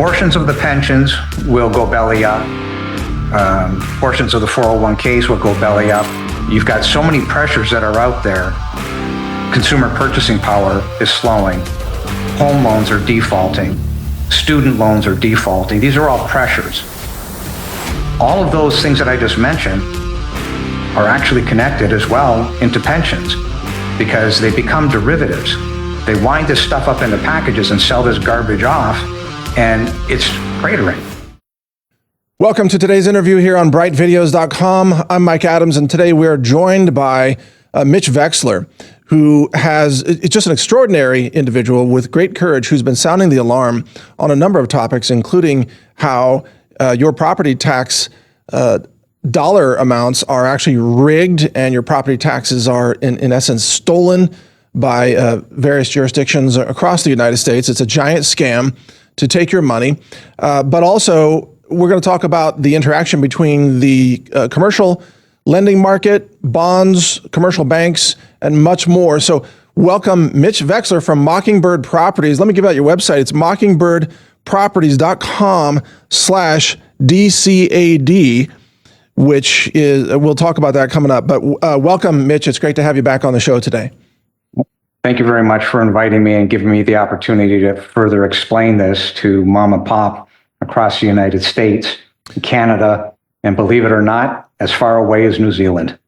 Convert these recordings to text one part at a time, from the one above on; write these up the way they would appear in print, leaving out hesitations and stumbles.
Portions of the pensions will go belly up. Portions of the 401ks will go belly up. You've got so many pressures that are out there. Consumer purchasing power is slowing. Home loans are defaulting. Student loans are defaulting. These are all pressures. All of those things that I just mentioned are actually connected as well into pensions because they become derivatives. They wind this stuff up into packages and sell this garbage off, and it's cratering. Welcome to today's interview here on brightvideos.com. I'm Mike Adams, and today we are joined by Mitch Vexler, who is just an extraordinary individual with great courage who's been sounding the alarm on a number of topics, including how your property tax dollar amounts are actually rigged and your property taxes are in essence stolen by various jurisdictions across the United States. It's a giant scam to take your money. But also, we're going to talk about the interaction between the commercial lending market, bonds, commercial banks, and much more. So welcome Mitch Vexler from Mockingbird Properties. Let me give out your website. It's mockingbirdproperties.com/DCAD, which is, we'll talk about that coming up. But welcome, Mitch. It's great to have you back on the show today. Thank you very much for inviting me and giving me the opportunity to further explain this to mom and pop across the United States, Canada, and believe it or not, as far away as New Zealand.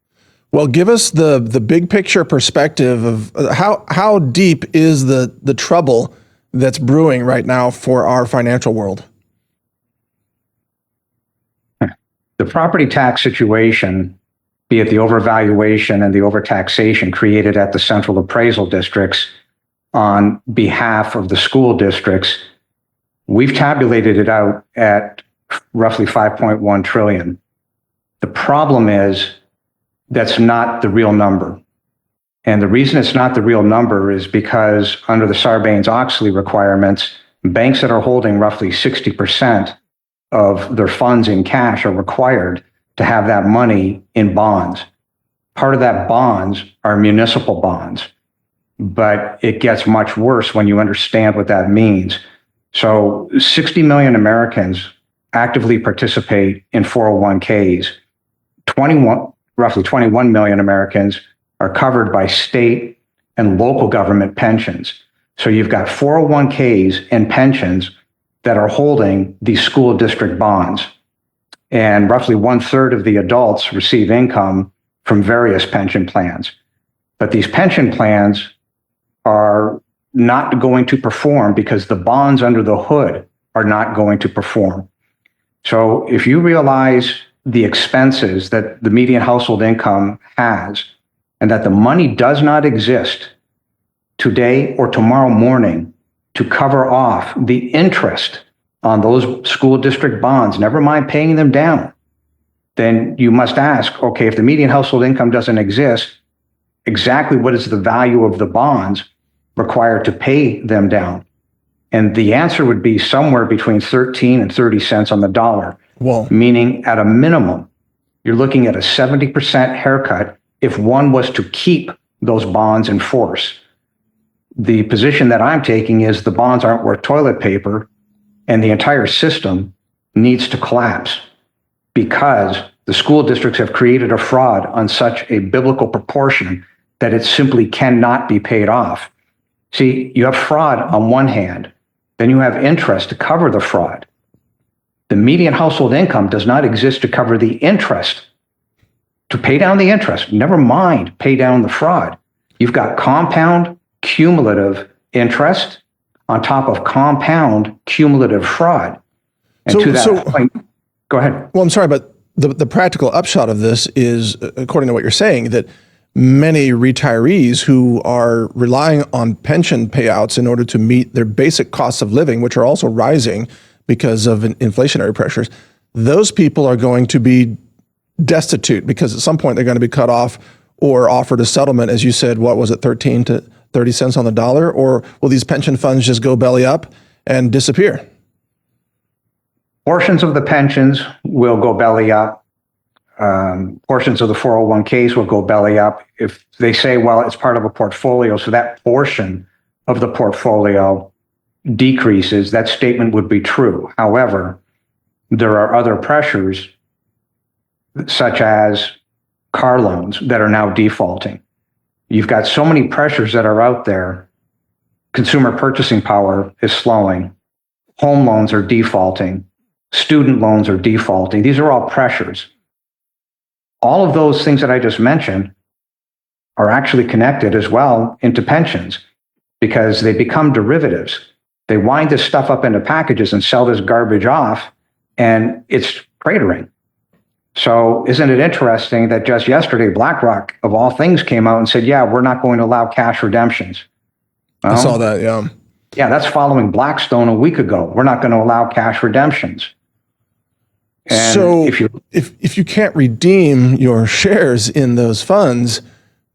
Well, give us the big picture perspective of how deep is the trouble that's brewing right now for our financial world? The property tax situation, be it the overvaluation and the overtaxation created at the central appraisal districts on behalf of the school districts, we've tabulated it out at roughly 5.1 trillion. The problem is that's not the real number. And the reason it's not the real number is because under the Sarbanes-Oxley requirements, banks that are holding roughly 60% of their funds in cash are required to have that money in bonds. Part of that bonds are municipal bonds, but it gets much worse when you understand what that means. So 60 million Americans actively participate in 401ks. Roughly 21 million Americans are covered by state and local government pensions. So you've got 401ks and pensions that are holding these school district bonds. And roughly 1/3 of the adults receive income from various pension plans. But these pension plans are not going to perform because the bonds under the hood are not going to perform. So if you realize the expenses that the median household income has and that the money does not exist today or tomorrow morning to cover off the interest on those school district bonds, never mind paying them down, then you must ask, okay, if the median household income doesn't exist, exactly what is the value of the bonds required to pay them down? And the answer would be somewhere between 13 and 30 cents on the dollar. Whoa. Meaning at a minimum, you're looking at a 70% haircut if one was to keep those bonds in force. The position that I'm taking is the bonds aren't worth toilet paper, and the entire system needs to collapse because the school districts have created a fraud on such a biblical proportion that it simply cannot be paid off. See, you have fraud on one hand, then you have interest to cover the fraud. The median household income does not exist to cover the interest, to pay down the interest, never mind pay down the fraud. You've got compound cumulative interest on top of compound cumulative fraud. And to that point, go ahead. Well, I'm sorry, but the practical upshot of this is, according to what you're saying, that many retirees who are relying on pension payouts in order to meet their basic costs of living, which are also rising because of inflationary pressures, those people are going to be destitute because at some point they're going to be cut off or offered a settlement, as you said, what was it, 13 to 30 cents on the dollar? Or will these pension funds just go belly up and disappear? Portions of the pensions will go belly up. Portions of the 401ks will go belly up. If they say, well, it's part of a portfolio, so that portion of the portfolio decreases, that statement would be true. However, there are other pressures, such as car loans, that are now defaulting. You've got so many pressures that are out there. Consumer purchasing power is slowing. Home loans are defaulting. Student loans are defaulting. These are all pressures. All of those things that I just mentioned are actually connected as well into pensions because they become derivatives. They wind this stuff up into packages and sell this garbage off, and it's cratering. So isn't it interesting that just yesterday, BlackRock, of all things, came out and said, yeah, we're not going to allow cash redemptions. I saw that, yeah. Yeah, that's following Blackstone a week ago. We're not going to allow cash redemptions. And so if you can't redeem your shares in those funds,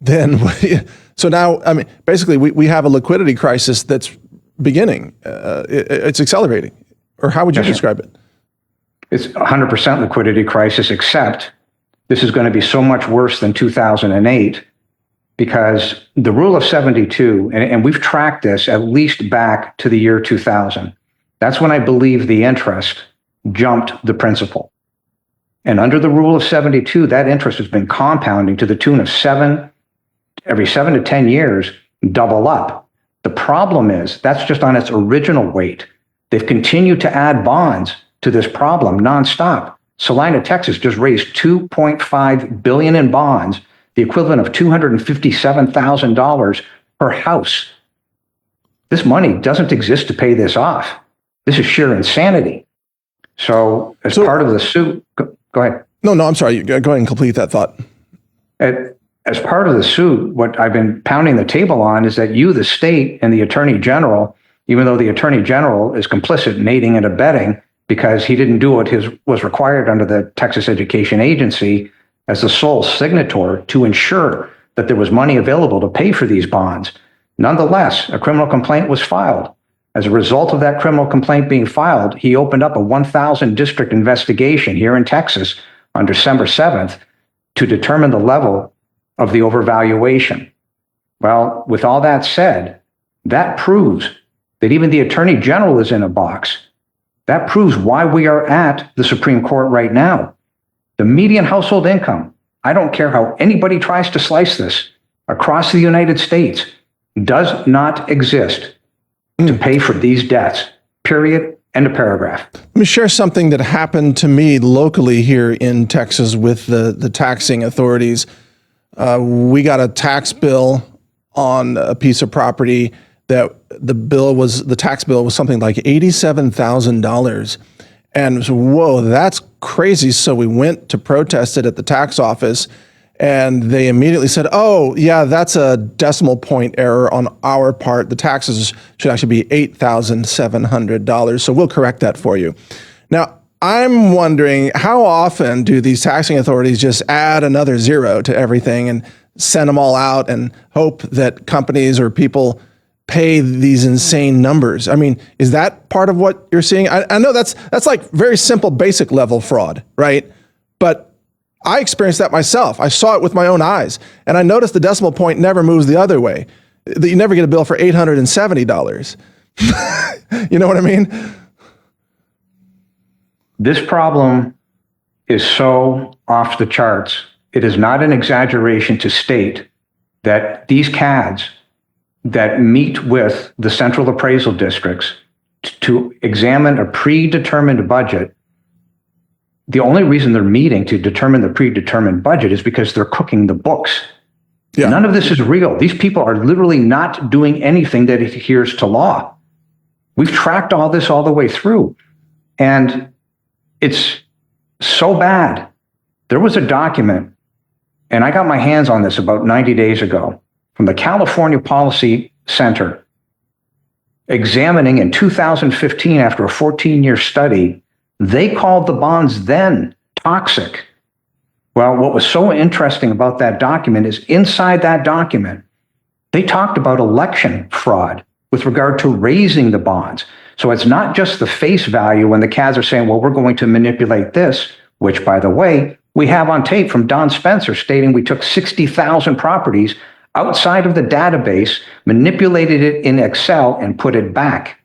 then so now, I mean, basically we have a liquidity crisis that's beginning. It's accelerating. Or how would you describe it? It's 100% liquidity crisis, except this is going to be so much worse than 2008 because the rule of 72, and we've tracked this at least back to the year 2000. That's when I believe the interest jumped the principal. And under the rule of 72, that interest has been compounding to the tune of every 7 to 10 years, double up. The problem is that's just on its original weight. They've continued to add bonds to this problem nonstop. Salina, Texas just raised $2.5 billion in bonds, the equivalent of $257,000 per house. This money doesn't exist to pay this off. This is sheer insanity. So part of the suit, go ahead. No, I'm sorry. Go ahead and complete that thought. As part of the suit, what I've been pounding the table on is that you, the state, and the attorney general, even though the attorney general is complicit in aiding and abetting because he didn't do what was required under the Texas Education Agency as the sole signator to ensure that there was money available to pay for these bonds. Nonetheless, a criminal complaint was filed. As a result of that criminal complaint being filed, he opened up a 1,000 district investigation here in Texas on December 7th to determine the level of the overvaluation. Well, with all that said, that proves that even the attorney general is in a box. That proves why we are at the Supreme Court right now. The median household income, I don't care how anybody tries to slice this, across the United States, does not exist to pay for these debts, period, end of paragraph. Let me share something that happened to me locally here in Texas with the taxing authorities. We got a tax bill on a piece of property that the tax bill was something like $87,000. And so, whoa, that's crazy. So we went to protest it at the tax office, and they immediately said, oh, yeah, that's a decimal point error on our part. The taxes should actually be $8,700. So we'll correct that for you. Now, I'm wondering, how often do these taxing authorities just add another zero to everything and send them all out and hope that companies or people pay these insane numbers? I mean, is that part of what you're seeing? I know that's like very simple, basic level fraud, right? But I experienced that myself. I saw it with my own eyes, and I noticed the decimal point never moves the other way. That you never get a bill for $870. You know what I mean? This problem is so off the charts. It is not an exaggeration to state that these CADs that meet with the central appraisal districts to examine a predetermined budget, the only reason they're meeting to determine the predetermined budget is because they're cooking the books. Yeah. None of this is real. These people are literally not doing anything that adheres to law. We've tracked all this all the way through. And it's so bad. There was a document, and I got my hands on this about 90 days ago, from the California Policy Center, examining in 2015, after a 14-year study, they called the bonds then toxic. Well, what was so interesting about that document is inside that document, they talked about election fraud with regard to raising the bonds. So it's not just the face value when the CADs are saying, well, we're going to manipulate this, which, by the way, we have on tape from Don Spencer stating we took 60,000 properties outside of the database, manipulated it in Excel, and put it back.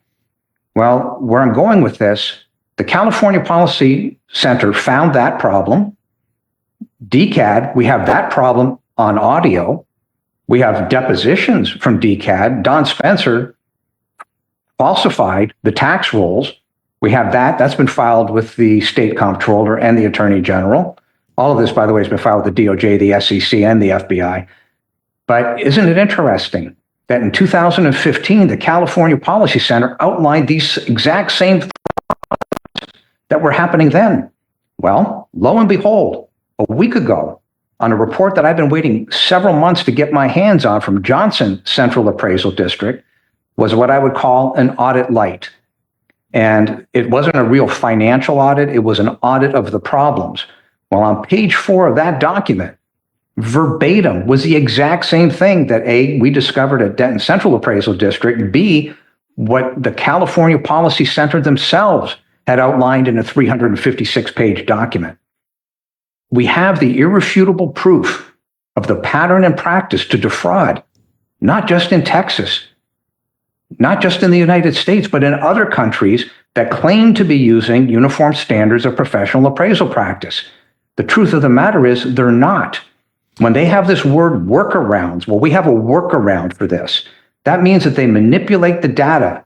Well, where I'm going with this, the California Policy Center found that problem. DCAD, we have that problem on audio. We have depositions from DCAD. Don Spencer falsified the tax rolls. We have that. That's been filed with the state comptroller and the attorney general. All of this, by the way, has been filed with the DOJ, the SEC, and the FBI. But isn't it interesting that in 2015, the California Policy Center outlined these exact same that were happening then? Well, lo and behold, a week ago, on a report that I've been waiting several months to get my hands on from Johnson Central Appraisal District, was what I would call an audit light. And it wasn't a real financial audit, it was an audit of the problems. Well, on page 4 of that document, verbatim was the exact same thing that A, we discovered at Denton Central Appraisal District, B, what the California Policy Center themselves had outlined in a 356-page document. We have the irrefutable proof of the pattern and practice to defraud, not just in Texas, not just in the United States, but in other countries that claim to be using uniform standards of professional appraisal practice. The truth of the matter is they're not. When they have this word workarounds, well, we have a workaround for this. That means that they manipulate the data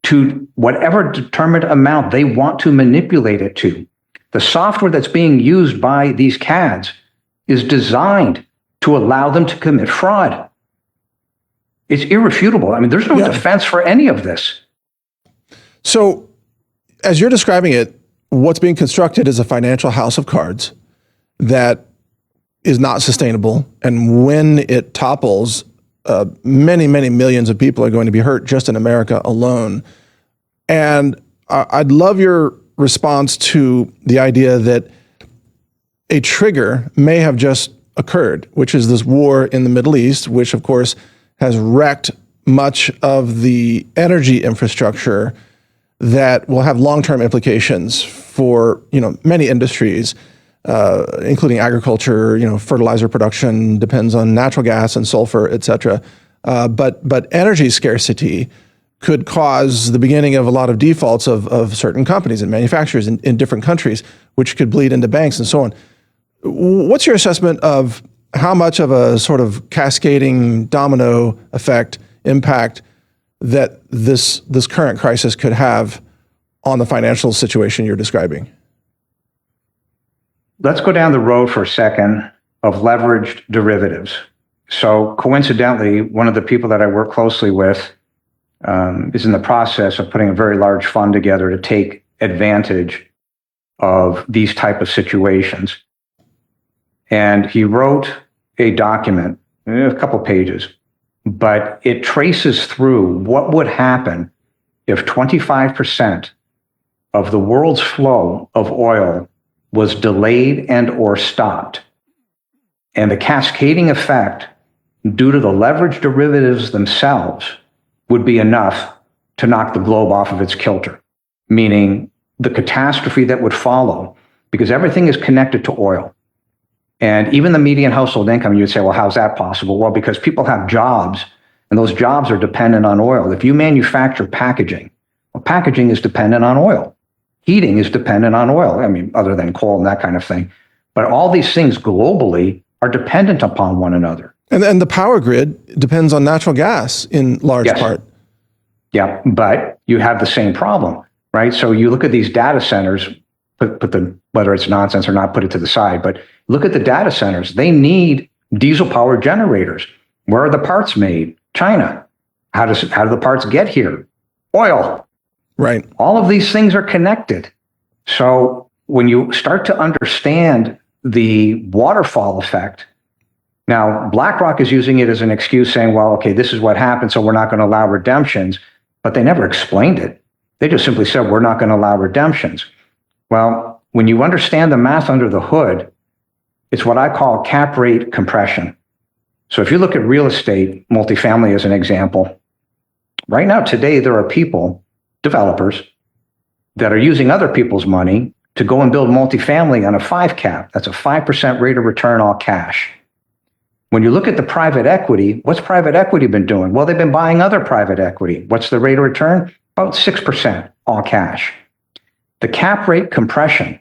to whatever determined amount they want to manipulate it to. The software that's being used by these CADs is designed to allow them to commit fraud. It's irrefutable. I mean, there's no defense for any of this. So, as you're describing it, what's being constructed is a financial house of cards that is not sustainable. And when it topples, many, many millions of people are going to be hurt just in America alone. And I'd love your response to the idea that a trigger may have just occurred, which is this war in the Middle East, which of course has wrecked much of the energy infrastructure that will have long-term implications for, many industries, including agriculture, fertilizer production depends on natural gas and sulfur, et cetera. But energy scarcity could cause the beginning of a lot of defaults of certain companies and manufacturers in different countries, which could bleed into banks and so on. What's your assessment of how much of a sort of cascading domino effect impact that this current crisis could have on the financial situation you're describing? Let's go down the road for a second of leveraged derivatives. So coincidentally, one of the people that I work closely with is in the process of putting a very large fund together to take advantage of these type of situations. And he wrote a document, a couple pages, but it traces through what would happen if 25% of the world's flow of oil was delayed and or stopped. And the cascading effect due to the leveraged derivatives themselves would be enough to knock the globe off of its kilter, meaning the catastrophe that would follow, because everything is connected to oil. And even the median household income, you'd say, well, how's that possible? Well, because people have jobs, and those jobs are dependent on oil. If you manufacture packaging, well, packaging is dependent on oil. Heating is dependent on oil, other than coal and that kind of thing. But all these things globally are dependent upon one another. And the power grid depends on natural gas in large part. Yeah, but you have the same problem, right? So you look at these data centers, whether it's nonsense or not, put it to the side, but look at the data centers. They need diesel-powered generators. Where are the parts made? China. How do the parts get here? Oil. Right. All of these things are connected. So when you start to understand the waterfall effect, now BlackRock is using it as an excuse saying, well, okay, this is what happened, so we're not going to allow redemptions, but they never explained it. They just simply said, we're not going to allow redemptions. Well, when you understand the math under the hood, it's what I call cap rate compression. So if you look at real estate, multifamily as an example, right now today there are people, developers, that are using other people's money to go and build multifamily on a 5 cap. That's a 5% rate of return all cash. When you look at the private equity, what's private equity been doing? Well, they've been buying other private equity. What's the rate of return? about 6%, all cash. The cap rate compression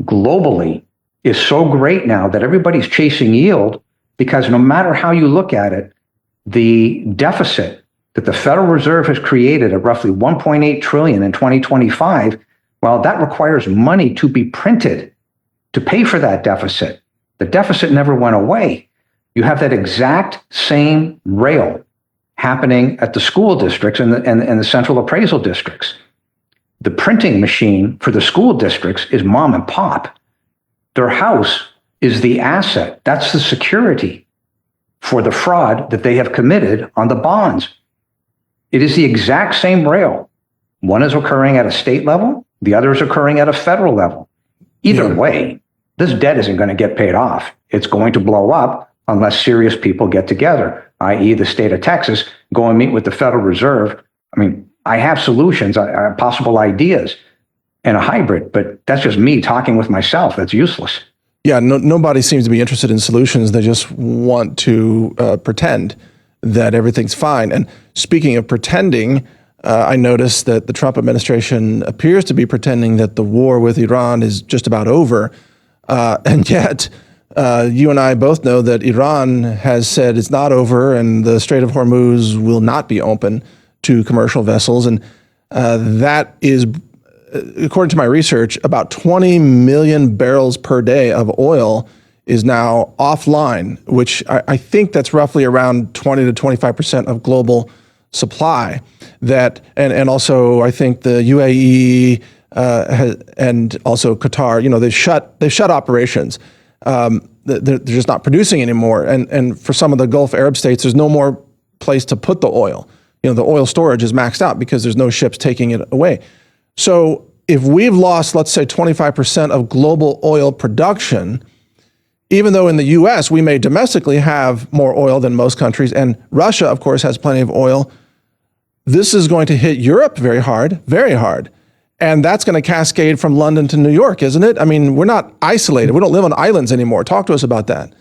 globally is so great now that everybody's chasing yield, because no matter how you look at it, the deficit that the Federal Reserve has created at roughly 1.8 trillion in 2025, well, that requires money to be printed to pay for that deficit. The deficit never went away. You have that exact same rail happening at the school districts and the central appraisal districts. The printing machine for the school districts is mom and pop. Their house is the asset. That's the security for the fraud that they have committed on the bonds. It is the exact same rail. One is occurring at a state level, the other is occurring at a federal level. Either way, this debt isn't going to get paid off. It's going to blow up unless serious people get together, i.e. the state of Texas, go and meet with the Federal Reserve. I mean, I have solutions, I have possible ideas and a hybrid, but that's just me talking with myself. That's useless. Yeah, nobody seems to be interested in solutions. They just want to pretend that everything's fine. And speaking of pretending, I noticed that the Trump administration appears to be pretending that the war with Iran is just about over. And yet, you and I both know that Iran has said it's not over and the Strait of Hormuz will not be open to commercial vessels. And that is, according to my research, about 20 million barrels per day of oil is now offline, which I think that's roughly around 20 to 25% of global supply. That and also I think the UAE and also Qatar, you know, they've shut operations. They're just not producing anymore. And for some of the Gulf Arab states, there's no more place to put the oil. You know, the oil storage is maxed out because there's no ships taking it away. So if we've lost, let's say, 25% of global oil production, even though in the US we may domestically have more oil than most countries, and Russia, of course, has plenty of oil, this is going to hit Europe very hard, very hard. And that's going to cascade from London to New York, isn't it? I mean, we're not isolated. We don't live on islands anymore. Talk to us about that.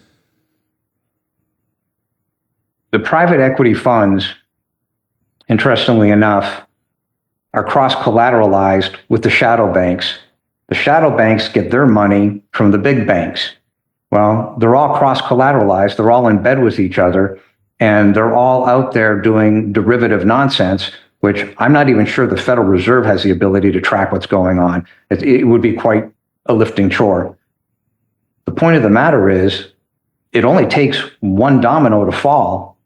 The private equity funds, interestingly enough, are cross-collateralized with the shadow banks. The shadow banks get their money from the big banks. Well, they're all cross-collateralized. They're all in bed with each other, and they're all out there doing derivative nonsense, which I'm not even sure the Federal Reserve has the ability to track what's going on. It would be quite a lifting chore. The point of the matter is, it only takes one domino to fall,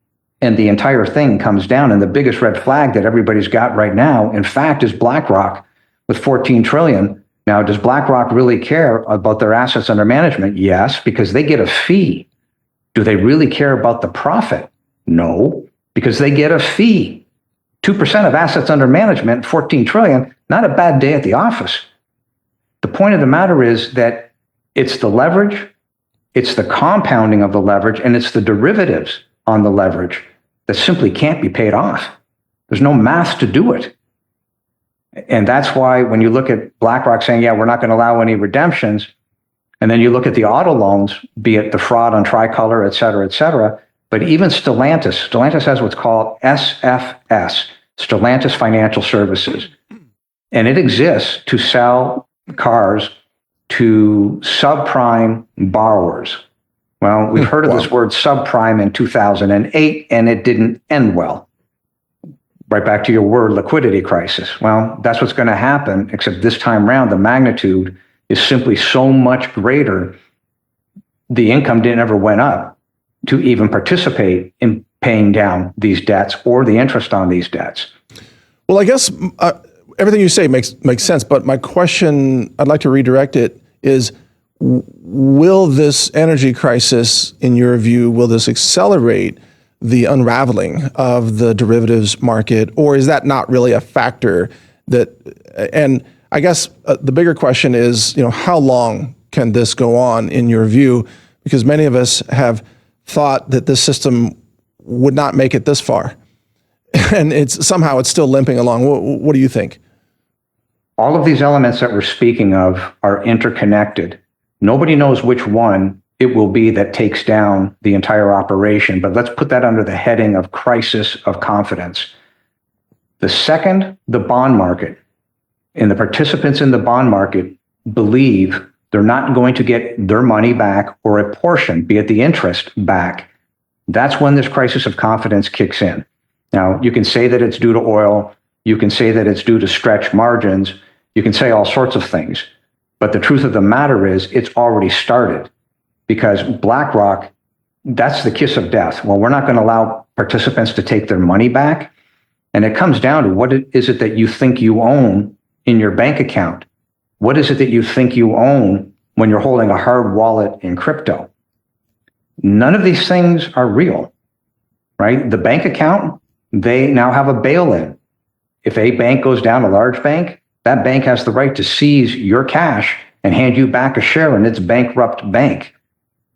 and the entire thing comes down. And the biggest red flag that everybody's got right now, in fact, is BlackRock with 14 trillion. Now, does BlackRock really care about their assets under management? Yes, because they get a fee. Do they really care about the profit? No, because they get a fee. 2% of assets under management, 14 trillion, not a bad day at the office. The point of the matter is that it's the leverage, it's the compounding of the leverage, and it's the derivatives on the leverage that simply can't be paid off. There's no math to do it. And that's why when you look at BlackRock saying, yeah, we're not going to allow any redemptions, and then you look at the auto loans, be it the fraud on Tricolor, et cetera, but even Stellantis has what's called SFS, Stellantis Financial Services. And it exists to sell cars to subprime borrowers. Well, we've heard of this word subprime in 2008, and it didn't end well. Right back to your word, liquidity crisis. Well, that's what's going to happen, except this time around, the magnitude is simply so much greater. The income didn't ever went up to even participate in paying down these debts or the interest on these debts. Well, I guess everything you say makes sense, but my question, I'd like to redirect it, is will this energy crisis, in your view, will this accelerate the unraveling of the derivatives market, or is that not really a factor that, and I guess the bigger question is, you know, how long can this go on in your view? Because many of us have thought that this system would not make it this far. And it's still limping along. What do you think? All of these elements that we're speaking of are interconnected. Nobody knows which one it will be that takes down the entire operation, but let's put that under the heading of crisis of confidence. The second the bond market and the participants in the bond market believe they're not going to get their money back or a portion, be it the interest, back, that's when this crisis of confidence kicks in. Now, you can say that it's due to oil. You can say that it's due to stretch margins. You can say all sorts of things. But the truth of the matter is it's already started, because BlackRock, that's the kiss of death. Well, we're not going to allow participants to take their money back. And it comes down to what is it that you think you own in your bank account? What is it that you think you own when you're holding a hard wallet in crypto? None of these things are real, right? The bank account, they now have a bail-in. If a bank goes down, a large bank, that bank has the right to seize your cash and hand you back a share in its bankrupt bank.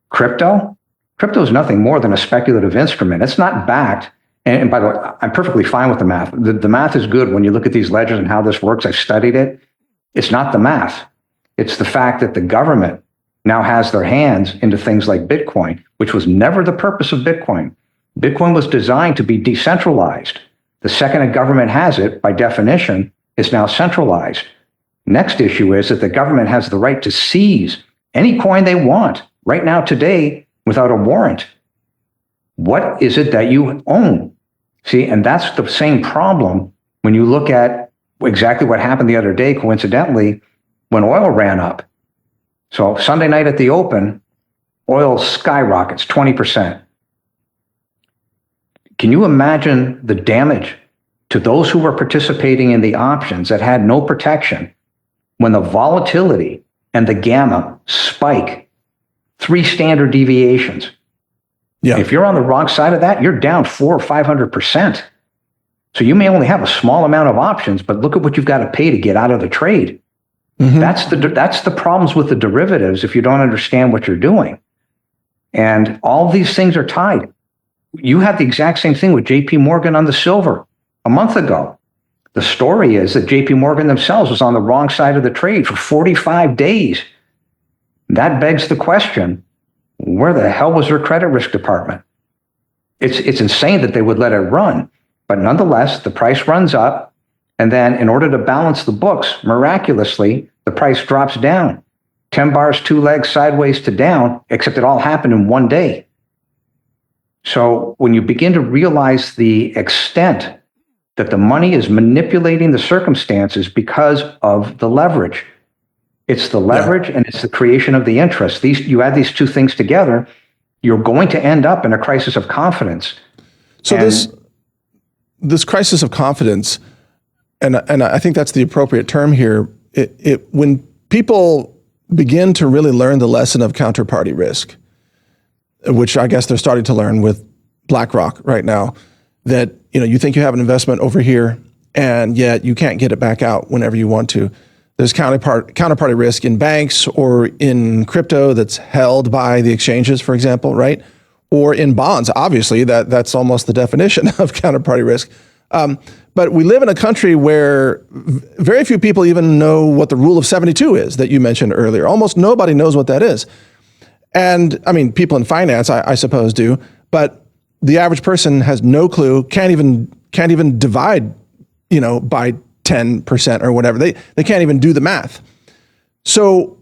Crypto is nothing more than a speculative instrument. It's not backed. And by the way, I'm perfectly fine with the math. The math is good when you look at these ledgers and how this works. I've studied it. It's not the math. It's the fact that the government now has their hands into things like Bitcoin, which was never the purpose of Bitcoin. Bitcoin was designed to be decentralized. The second a government has it, by definition, it's now centralized. Next issue is that the government has the right to seize any coin they want right now today without a warrant. What is it that you own? See, and that's the same problem when you look at exactly what happened the other day, coincidentally, when oil ran up. So Sunday night at the open, oil skyrockets 20%. Can you imagine the damage to those who were participating in the options that had no protection when the volatility and the gamma spike 3 standard deviations? Yeah. If you're on the wrong side of that, you're down 400 or 500%. So you may only have a small amount of options, but look at what you've got to pay to get out of the trade. Mm-hmm. That's the problems with the derivatives if you don't understand what you're doing. And all these things are tied. You had the exact same thing with JP Morgan on the silver a month ago. The story is that JP Morgan themselves was on the wrong side of the trade for 45 days. That begs the question, where the hell was their credit risk department? It's insane that they would let it run. But nonetheless, the price runs up. And then in order to balance the books, miraculously, the price drops down. 10 bars, 2 legs, sideways to down, except it all happened in one day. So when you begin to realize the extent that the money is manipulating the circumstances because of the leverage, it's the leverage and it's the creation of the interest. You add these two things together, you're going to end up in a crisis of confidence. So this crisis of confidence, and I think that's the appropriate term here, when people begin to really learn the lesson of counterparty risk, which I guess they're starting to learn with BlackRock right now, that you think you have an investment over here and yet you can't get it back out whenever you want to. There's counterparty risk in banks or in crypto that's held by the exchanges, for example, right? Or in bonds. Obviously, that's almost the definition of counterparty risk. But we live in a country where very few people even know what the rule of 72 is that you mentioned earlier. Almost nobody knows what that is. And I mean, people in finance, I suppose, do, but the average person has no clue, can't even divide, by 10% or whatever. They can't even do the math. So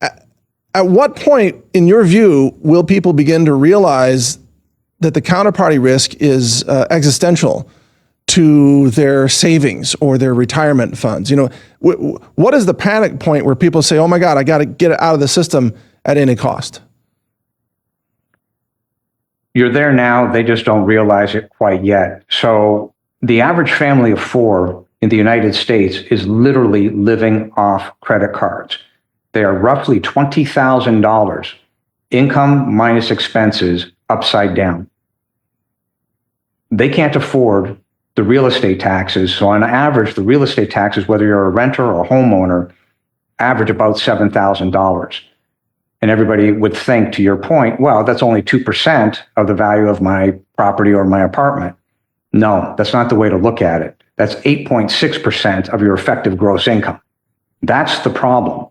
at what point, in your view, will people begin to realize that the counterparty risk is existential to their savings or their retirement funds? What is the panic point where people say, oh my God, I got to get it out of the system at any cost? You're there now, they just don't realize it quite yet. So the average family of 4 in the United States is literally living off credit cards. They are roughly $20,000 income minus expenses upside down. They can't afford the real estate taxes. So on average, the real estate taxes, whether you're a renter or a homeowner, average about $7,000. And everybody would think, to your point, well, that's only 2% of the value of my property or my apartment. No, that's not the way to look at it. That's 8.6% of your effective gross income. That's the problem.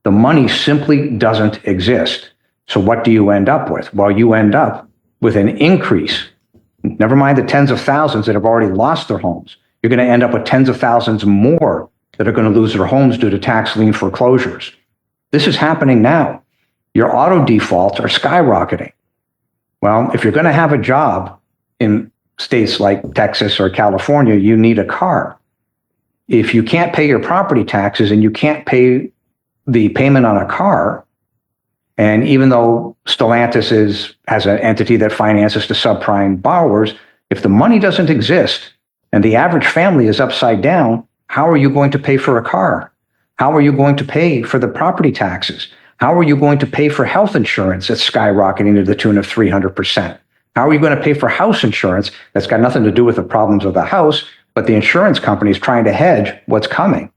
The money simply doesn't exist. So what do you end up with? Well, you end up with an increase. Never mind the tens of thousands that have already lost their homes. You're going to end up with tens of thousands more that are going to lose their homes due to tax lien foreclosures. This is happening now. Your auto defaults are skyrocketing. Well, if you're going to have a job in states like Texas or California, you need a car. If you can't pay your property taxes and you can't pay the payment on a car, and even though Stellantis has an entity that finances the subprime borrowers, if the money doesn't exist and the average family is upside down, how are you going to pay for a car? How are you going to pay for the property taxes? How are you going to pay for health insurance that's skyrocketing to the tune of 300%? How are you going to pay for house insurance that's got nothing to do with the problems of the house, but the insurance company is trying to hedge what's coming?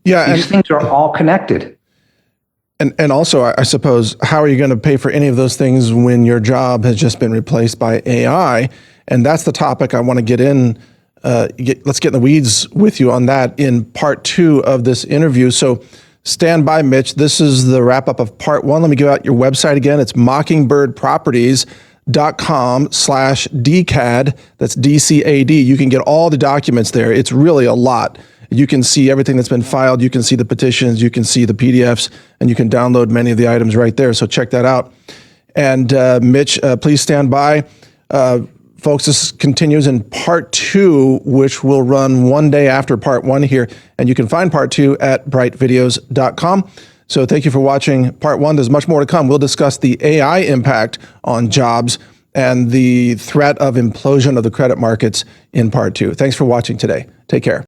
Yeah, These things are all connected. And also, I suppose, how are you going to pay for any of those things when your job has just been replaced by AI? And that's the topic I want to get in. Let's get in the weeds with you on that in part 2 of this interview. So stand by, Mitch. This is the wrap up of part 1. Let me give out your website again. It's mockingbirdproperties.com/DCAD. That's DCAD. You can get all the documents there. It's really a lot. You can see everything that's been filed. You can see the petitions. You can see the PDFs, and you can download many of the items right there. So check that out. And Mitch, please stand by. Folks, this continues in part 2, which will run one day after part 1 here. And you can find part 2 at brightvideos.com. So thank you for watching part 1. There's much more to come. We'll discuss the AI impact on jobs and the threat of implosion of the credit markets in part 2. Thanks for watching today. Take care.